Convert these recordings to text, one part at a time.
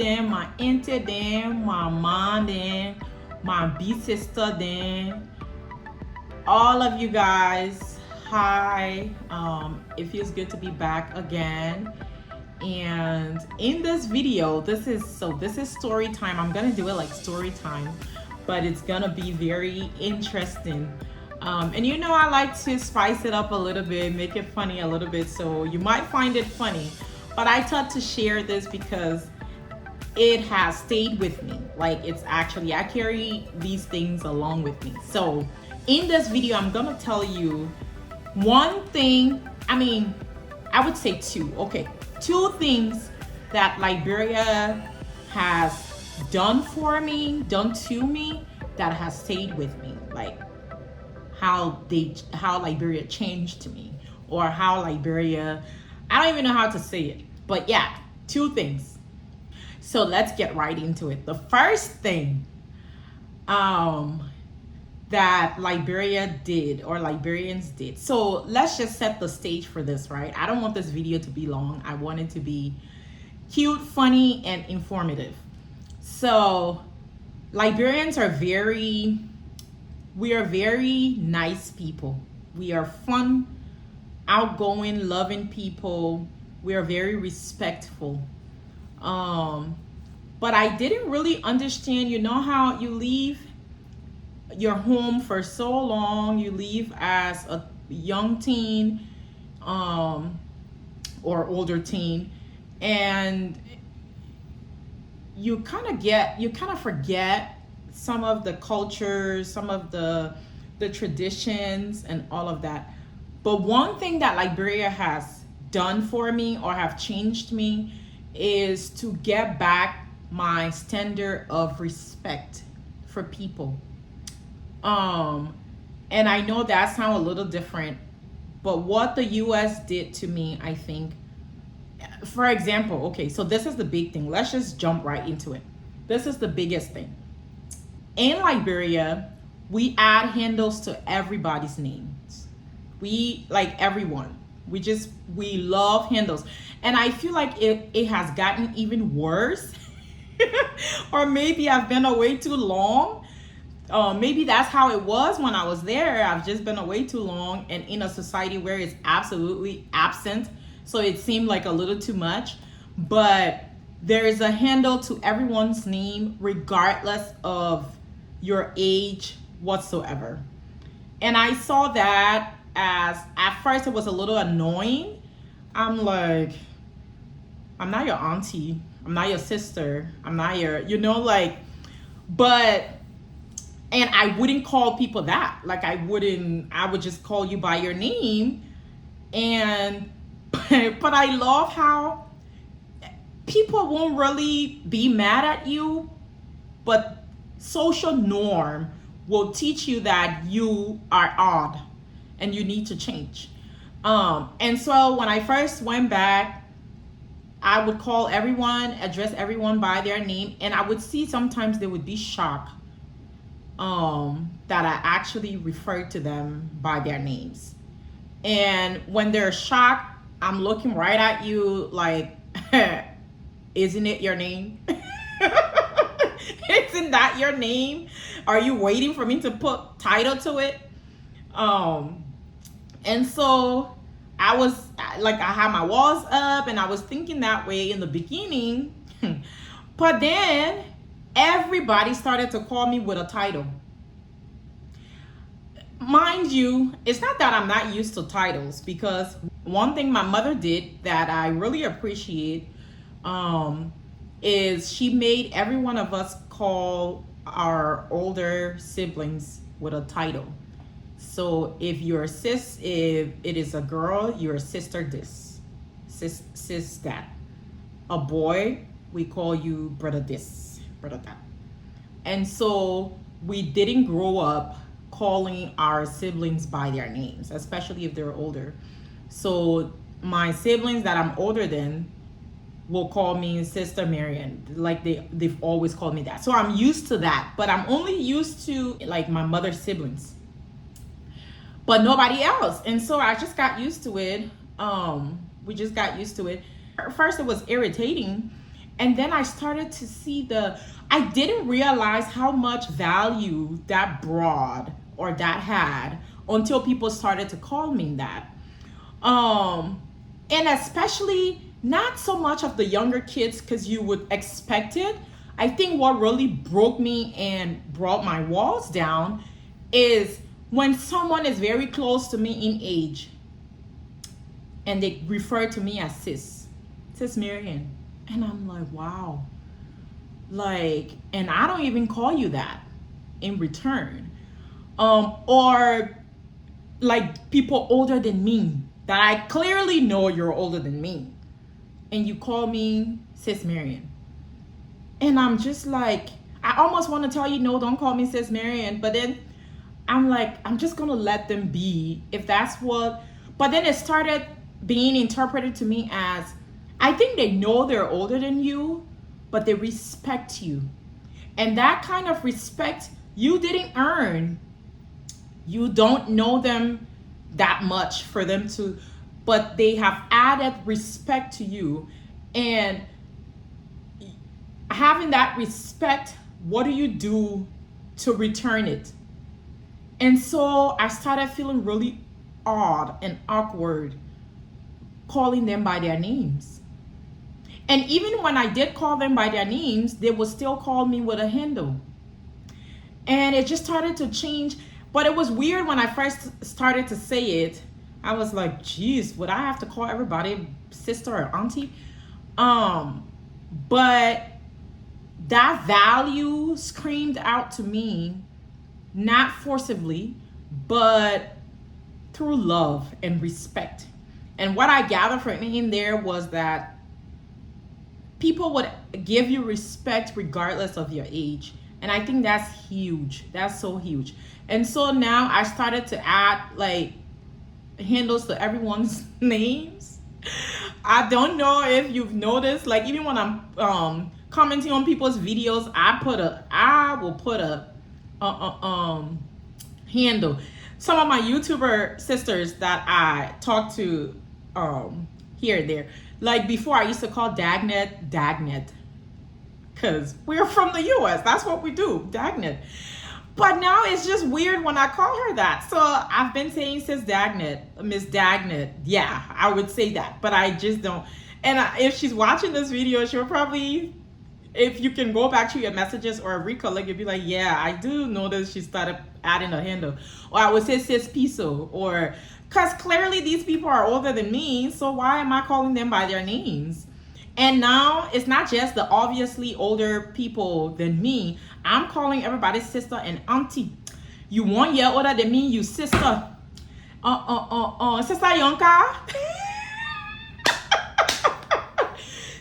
then, my auntie then, my mom then, my big sister then, all of you guys. Hi. It feels good to be back again. And in this video, this is story time. I'm gonna do it like story time, but it's gonna be very interesting. And you know, I like to spice it up a little bit, make it funny a little bit, so you might find it funny. But I thought to share this because it has stayed with me. Like, it's actually, I carry these things along with me. So in this video, I'm gonna tell you one thing. I would say two. Okay, two things that Liberia has done to me, that has stayed with me. Like how Liberia changed me, or how Liberia, I don't even know how to say it, but yeah, two things. So let's get right into it. The first thing that Liberia did, or Liberians did. So let's just set the stage for this, right? I don't want this video to be long. I want it to be cute, funny, and informative. So Liberians are we are very nice people. We are fun, outgoing, loving people. We are very respectful. But I didn't really understand, you know how you leave your home for so long, you leave as a young teen, or older teen, and you kind of forget some of the cultures, some of the traditions and all of that. But one thing that Liberia has done for me, or have changed me, is to get back my standard of respect for people. And I know that sounds a little different, but what the US did to me, I think, for example, okay, so this is the big thing. Let's just jump right into it. This is the biggest thing. In Liberia, we add handles to everybody's names. We, like, everyone. We love handles. And I feel like it has gotten even worse. Or maybe I've been away too long. Maybe that's how it was when I was there. I've just been away too long, and in a society where it's absolutely absent. So it seemed like a little too much. But there is a handle to everyone's name, regardless of your age whatsoever. And I saw that as, at first it was a little annoying. I'm like, I'm not your auntie, I'm not your sister, I'm not your, but, and I wouldn't call people that. Like, I would just call you by your name. And but I love how people won't really be mad at you, but social norm will teach you that you are odd and you need to change. And so when I first went back, I would call everyone, address everyone by their name, and I would see sometimes they would be shocked that I actually referred to them by their names. And when they're shocked, I'm looking right at you like, isn't it your name? Isn't that your name? Are you waiting for me to put title to it? And so I was like, I had my walls up, and I was thinking that way in the beginning. But then everybody started to call me with a title. Mind you, it's not that I'm not used to titles, because one thing my mother did that I really appreciate, is she made every one of us call our older siblings with a title. So if if it is a girl, you're sister this, sis that. A boy, we call you brother this, brother that. And so we didn't grow up calling our siblings by their names, especially if they're older. So my siblings that I'm older than will call me Sister Marian. Like they've always called me that. So I'm used to that, but I'm only used to like my mother's siblings, but nobody else. And so I just got used to it. We just got used to it. At first it was irritating, And then I started to see I didn't realize how much value that brought or that had until people started to call me that. And especially not so much of the younger kids, because you would expect it. I think what really broke me and brought my walls down is when someone is very close to me in age and they refer to me as sis Marian. And I'm like, wow. Like, and I don't even call you that in return. Or like people older than me that I clearly know you're older than me, and you call me sis Marian. And I'm just like, I almost want to tell you, no, don't call me sis Marian. But then I'm like, I'm just going to let them be if that's what. But then it started being interpreted to me as, I think they know they're older than you, but they respect you. And that kind of respect you didn't earn. You don't know them that much for them to, but they have added respect to you. And having that respect, what do you do to return it? And so I started feeling really odd and awkward calling them by their names. And even when I did call them by their names, they would still call me with a handle. And it just started to change. But it was weird when I first started to say it. I was like, geez, would I have to call everybody sister or auntie? But that value screamed out to me, not forcibly, but through love and respect. And what I gathered from in there was that people would give you respect regardless of your age. And I think that's huge. That's so huge. And so now I started to add like handles to everyone's names. I don't know if you've noticed, like even when I'm commenting on people's videos, I will put a handle. Some of my YouTuber sisters that I talk to here and there, like before I used to call Dagnet, because we're from the US. That's what we do, Dagnet. But now it's just weird when I call her that. So I've been saying sis Dagnet, Miss Dagnet. Yeah, I would say that, but I just don't. And if she's watching this video, she'll probably, if you can go back to your messages or recollect, you'll be like, yeah, I do notice she started adding a handle. Or I would say sis Piso, or, because clearly these people are older than me, so why am I calling them by their names? And now it's not just the obviously older people than me. I'm calling everybody sister and auntie. You 1 year older than me, you sister. Sister Yonka.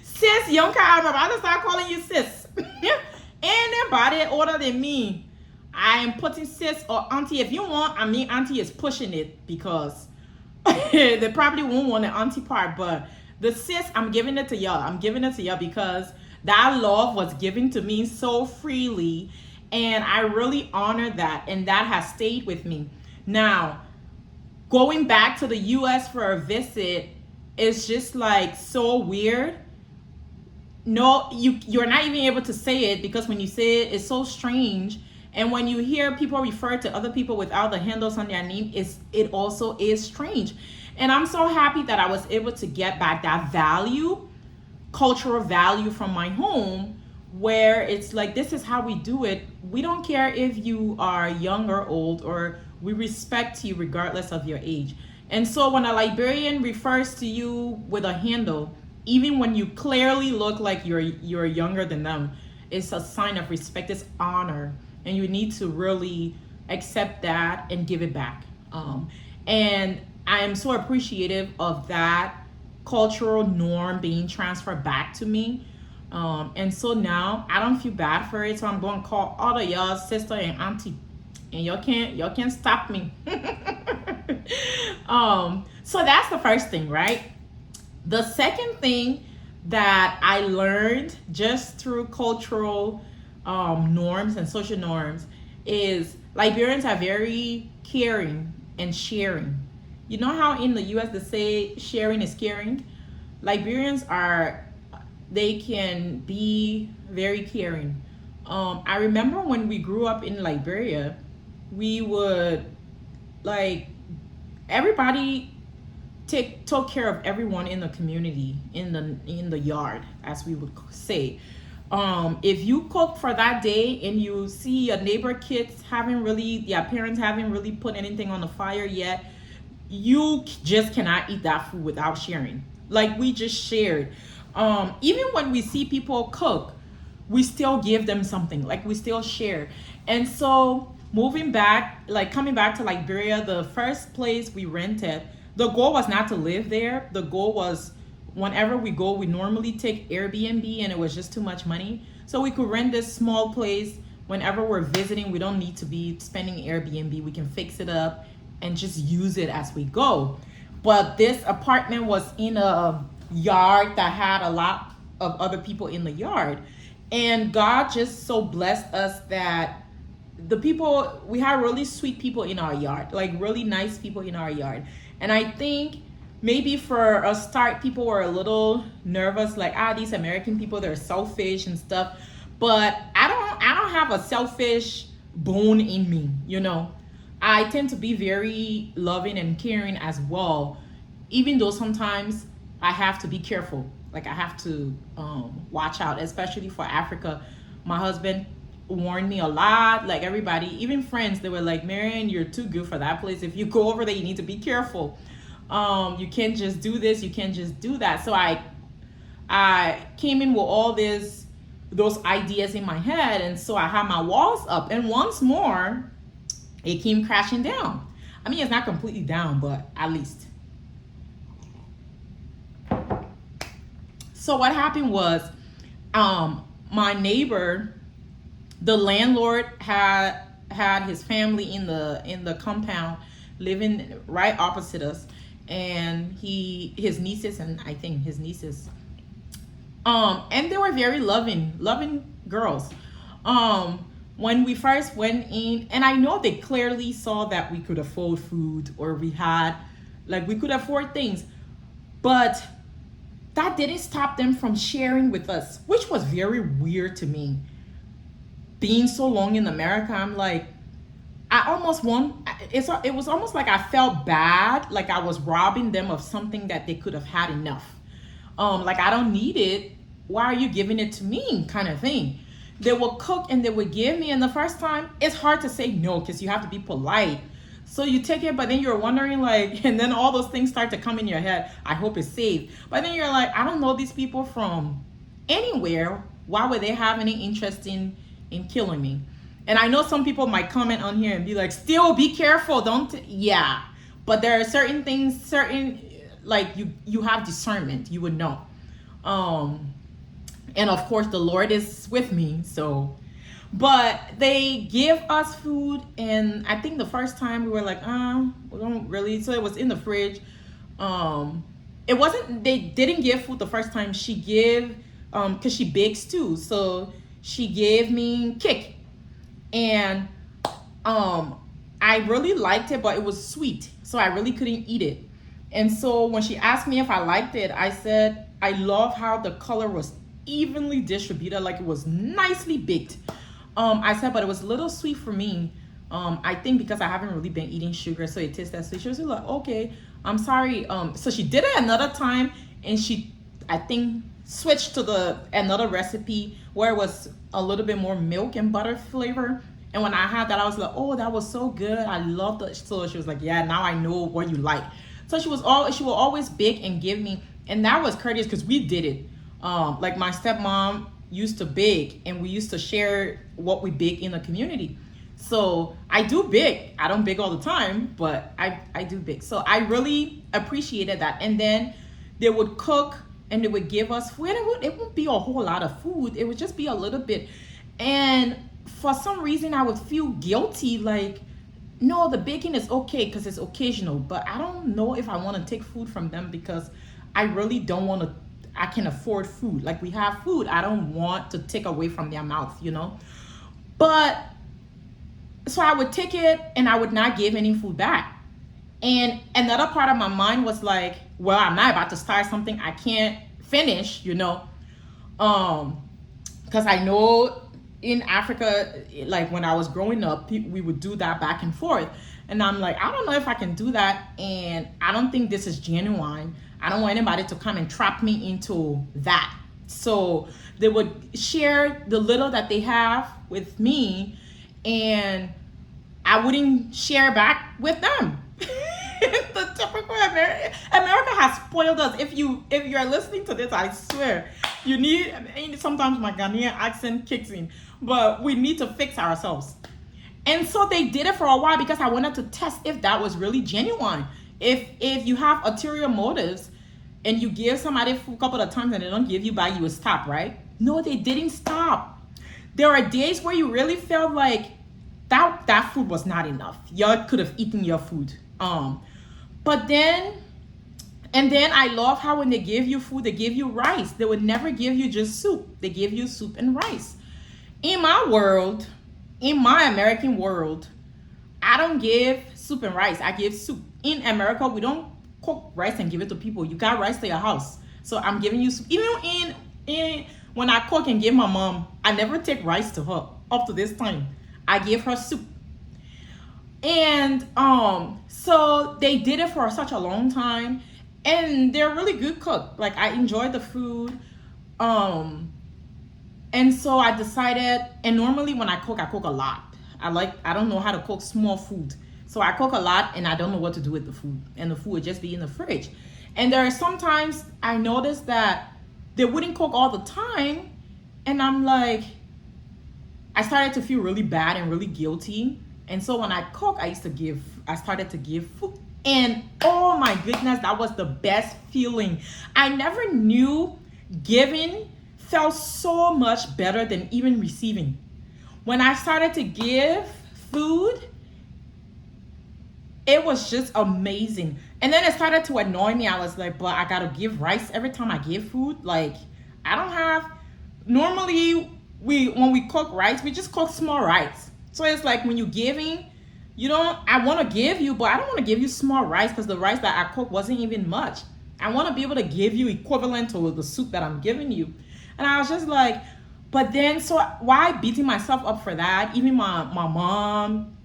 Sis Yonka, I'm about to start calling you sis. Anybody older than me, I am putting sis or auntie. If you want, I mean auntie is pushing it because they probably won't want the auntie part, but the sis, I'm giving it to y'all. I'm giving it to y'all because that love was given to me so freely, and I really honor that, and that has stayed with me. Now, going back to the US for a visit is just like so weird. No, you're not even able to say it because when you say it, it's so strange. And when you hear people refer to other people without the handles on their name, it also is strange. And I'm so happy that I was able to get back that value, cultural value from my home, where it's like, this is how we do it. We don't care if you are young or old, or we respect you regardless of your age. And so when a Liberian refers to you with a handle, even when you clearly look like you're younger than them, it's a sign of respect, it's honor. And you need to really accept that and give it back. And I am so appreciative of that cultural norm being transferred back to me. And so now I don't feel bad for it. So I'm going to call all of y'all sister and auntie. And y'all can't stop me. So that's the first thing, right? The second thing that I learned just through cultural norms and social norms is Liberians are very caring and sharing. You know how in the US they say sharing is caring? Liberians are They can be very caring. I remember when we grew up in Liberia, we would like everybody take took care of everyone in the community, in the yard, as we would say. If you cook for that day and you see your neighbor kids haven't really, their parents haven't really put anything on the fire yet, you just cannot eat that food without sharing. Like we just shared. Even when we see people cook, we still give them something. Like we still share. And so moving back, like coming back to Liberia, the first place we rented, the goal was not to live there. The goal was whenever we go, we normally take Airbnb, and it was just too much money. So we could rent this small place whenever we're visiting. We don't need to be spending Airbnb. We can fix it up and just use it as we go. But this apartment was in a yard that had a lot of other people in the yard. And God just so blessed us that the people, we had really sweet people in our yard, like really nice people in our yard. And I think maybe for a start, people were a little nervous, like, these American people, they're selfish and stuff. But I don't have a selfish bone in me, you know. I tend to be very loving and caring as well, even though sometimes I have to be careful. Like I have to watch out, especially for Africa. My husband warned me a lot. Like everybody, even friends, they were like, Marian, you're too good for that place. If you go over there, you need to be careful. You can't just do this, you can't just do that. So I came in with all those ideas in my head, and so I had my walls up, and once more it came crashing down. I mean, it's not completely down, but at least. So what happened was, my neighbor, the landlord had his family in the compound living right opposite us, and his nieces, and I think his nieces, and they were very loving girls. When we first went in, and I know they clearly saw that we could afford food, or we could afford things, but that didn't stop them from sharing with us, which was very weird to me. Being so long in America, I'm like, it was almost like I felt bad, like I was robbing them of something that they could have had enough. Like, I don't need it, why are you giving it to me, kind of thing. They would cook and they would give me, and the first time it's hard to say no because you have to be polite. So you take it, but then you're wondering, like, and then all those things start to come in your head. I hope it's safe. But then you're like, I don't know these people from anywhere. Why would they have any interest in killing me? And I know some people might comment on here and be like, still be careful, yeah. But there are certain things, like you have discernment, you would know. And of course the Lord is with me, so. But they give us food, and I think the first time we were like, we don't really, so it was in the fridge. It wasn't, they didn't give food the first time. She gave, because she bakes too, so she gave me cake. And I really liked it, but it was sweet, so I really couldn't eat it. And so when she asked me if I liked it, I said, I love how the color was evenly distributed, like it was nicely baked. I said, but it was a little sweet for me. I think because I haven't really been eating sugar, so it tastes that sweet. She was like, okay, I'm sorry. So she did it another time, and she, I think, switched to another recipe where it was a little bit more milk and butter flavor. And when I had that, I was like, oh, that was so good. I loved it. So she was like, yeah, now I know what you like. So she will always bake and give me, and that was courteous because we did it. Like my stepmom used to bake, and we used to share what we bake in the community. So I do bake. I don't bake all the time, but I do bake. So I really appreciated that. And then they would cook and they would give us food. It wouldn't be a whole lot of food. It would just be a little bit. And for some reason I would feel guilty, like, no, the baking is okay because it's occasional, but I don't know if I want to take food from them because I really don't want to. I can afford food. Like, we have food. I don't want to take away from their mouth, you know. But so I would take it and I would not give any food back. And another part of my mind was like, well, I'm not about to start something I can't finish, you know. Because I know in Africa, like when I was growing up, we would do that back and forth. And I'm like, I don't know if I can do that. And I don't think this is genuine. I don't want anybody to come and trap me into that. So they would share the little that they have with me, and I wouldn't share back with them. The typical America has spoiled us. If you're listening to this, I swear you need. Sometimes my Ghanaian accent kicks in, but we need to fix ourselves. And so they did it for a while because I wanted to test if that was really genuine. If you have ulterior motives and you give somebody food a couple of times and they don't give you back, you would stop, right? No, they didn't stop. There are days where you really felt like that food was not enough. Y'all could have eaten your food. But then I love how when they give you food, they give you rice. They would never give you just soup. They give you soup and rice. In my world, in my American world, I don't give soup and rice. I give soup. In America, we don't cook rice and give it to people. You got rice to your house. So I'm giving you soup. Even in when I cook and give my mom, I never take rice to her up to this time. I give her soup. And so they did it for such a long time, and they're really good cook. Like, I enjoy the food. And so I decided, and normally when I cook a lot. I don't know how to cook small food. So I cook a lot and I don't know what to do with the food. And the food would just be in the fridge. And there are sometimes I noticed that they wouldn't cook all the time. And I'm like, I started to feel really bad and really guilty. And so when I cook, I started to give food. And oh my goodness, that was the best feeling. I never knew giving felt so much better than even receiving. When I started to give food, it was just amazing. And then it started to annoy me. I was like, but I gotta give rice every time I give food. Like, I don't have, normally when we cook rice, we just cook small rice. So it's like when you're giving, I want to give you, but I don't want to give you small rice because the rice that I cooked wasn't even much. I want to be able to give you equivalent to the soup that I'm giving you. And I was just like, but then, so why beating myself up for that? Even my mom,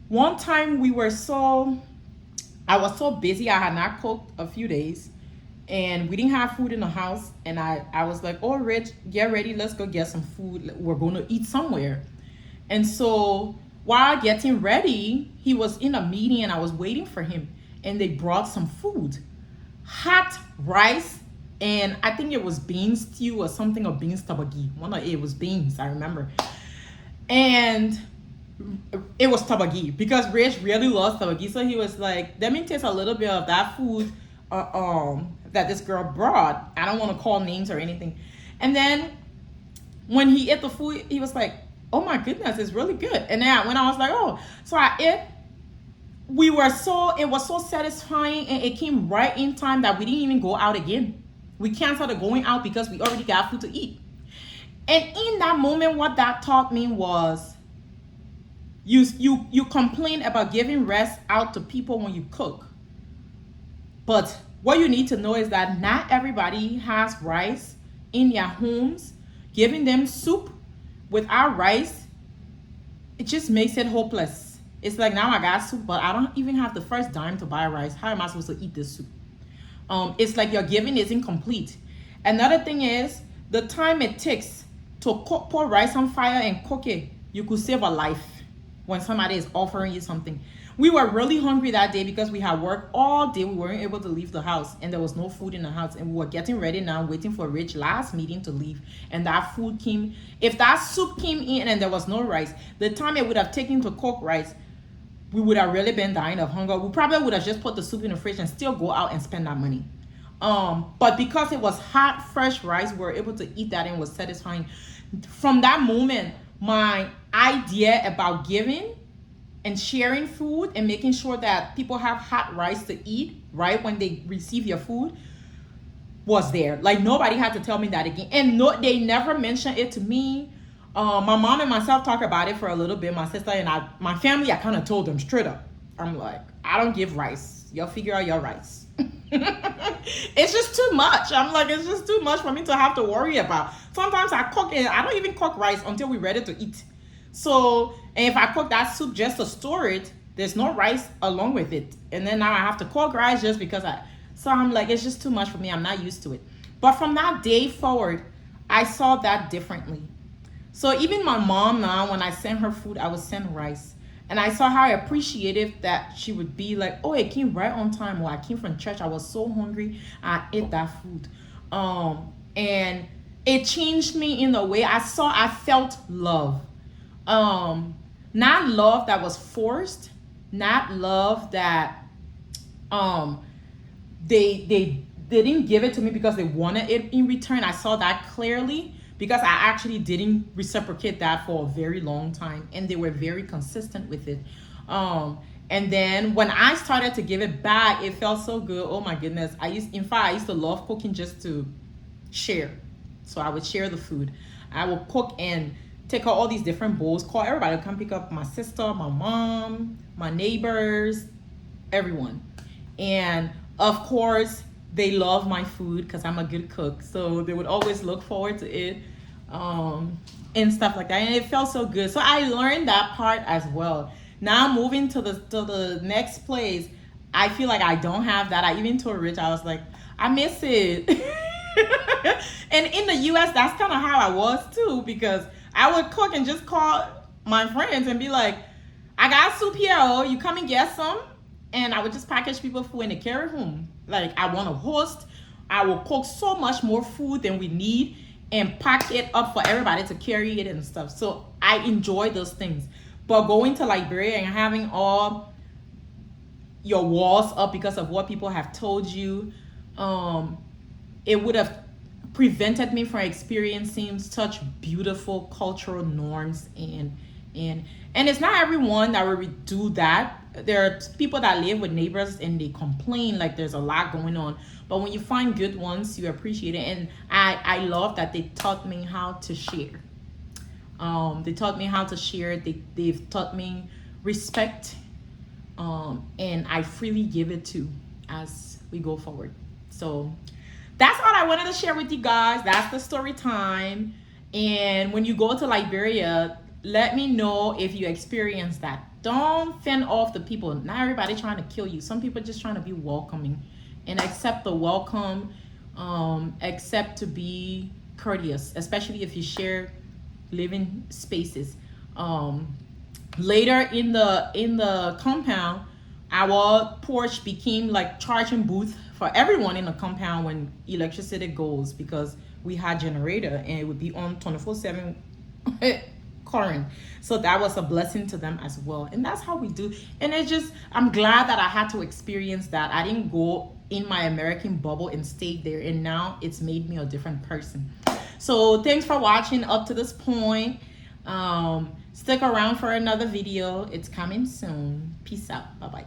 one time I was so busy, I had not cooked a few days, and we didn't have food in the house. And I was like, oh, Rich, get ready, let's go get some food. We're going to eat somewhere. And so while getting ready, he was in a meeting and I was waiting for him. And they brought some food, hot rice, and I think it was bean stew or something, or beans tabagi. It was beans, I remember. And it was tabagi because Rich really loves tabagi. So he was like, let me taste a little bit of that food that this girl brought. I don't want to call names or anything. And then when he ate the food, he was like, oh my goodness, it's really good. And then when I was like, oh, so I ate, it was so satisfying, and it came right in time that we didn't even go out again. We canceled going out because we already got food to eat. And in that moment, what that taught me was, you complain about giving rest out to people when you cook. But what you need to know is that not everybody has rice in their homes. Giving them soup without rice, it just makes it hopeless. It's like, now I got soup, but I don't even have the first dime to buy rice. How am I supposed to eat this soup? It's like your giving isn't complete. Another thing is the time it takes to pour rice on fire and cook it. You could save a life when somebody is offering you something. We were really hungry that day because we had worked all day. We weren't able to leave the house, and there was no food in the house. And we were getting ready now, waiting for Rich last meeting to leave. And that food came. If that soup came in and there was no rice, the time it would have taken to cook rice, we would have really been dying of hunger. We probably would have just put the soup in the fridge and still go out and spend that money. But because it was hot, fresh rice, we were able to eat that and it was satisfying. From that moment, my idea about giving and sharing food and making sure that people have hot rice to eat right when they receive your food was there. Like, nobody had to tell me that again. And no, they never mentioned it to me. My mom and myself talked about it for a little bit. My sister and my family, I kind of told them straight up. I'm like, I don't give rice. Y'all figure out your rice. It's just too much. I'm like, it's just too much for me to have to worry about. Sometimes I cook and I don't even cook rice until we're ready to eat. So, and if I cook that soup just to store it, there's no rice along with it. And then now I have to cook rice just because so I'm like, it's just too much for me. I'm not used to it. But from that day forward, I saw that differently. So even my mom now, when I send her food, I would send rice. And I saw how appreciative that she would be like, oh, it came right on time. Or I came from church. I was so hungry. I ate that food. And it changed me in the way I felt love. Not love that was forced, not love that they didn't give it to me because they wanted it in return. I saw that clearly because I actually didn't reciprocate that for a very long time, and they were very consistent with it. And then when I started to give it back, it felt so good. Oh my goodness. I used to love cooking just to share. So I would share the food. I would cook and take out all these different bowls, call everybody to come pick up, my sister, my mom, my neighbors, everyone. And of course, they love my food because I'm a good cook. So they would always look forward to it and stuff like that. And it felt so good. So I learned that part as well. Now moving to the next place, I feel like I don't have that. I even told Rich, I was like, I miss it. And in the US, that's kind of how I was too, because I would cook and just call my friends and be like, I got soup here, oh, you come and get some. And I would just package people food and they carry home. Like, I want to host. I will cook so much more food than we need and pack it up for everybody to carry it and stuff. So I enjoy those things. But going to Liberia and having all your walls up because of what people have told you, it would have prevented me from experiencing such beautiful cultural norms and it's not everyone that will do that. There are people that live with neighbors and they complain like there's a lot going on, but when you find good ones, you appreciate it. And I love that they taught me how to share. They taught me how to share. They've taught me respect, and I freely give it to as we go forward. So that's all I wanted to share with you guys. That's the story time. And when you go to Liberia, let me know if you experience that. Don't fend off the people. Not everybody trying to kill you. Some people just trying to be welcoming and accept the welcome, accept to be courteous, especially if you share living spaces. Later in the compound, our porch became like charging booth for everyone in the compound when electricity goes, because we had generator and it would be on 24/7 current. So that was a blessing to them as well. And that's how we do. And it's just, I'm glad that I had to experience that. I didn't go in my American bubble and stay there, and now it's made me a different person. So thanks for watching up to this point. Stick around for another video. It's coming soon. Peace out. Bye bye.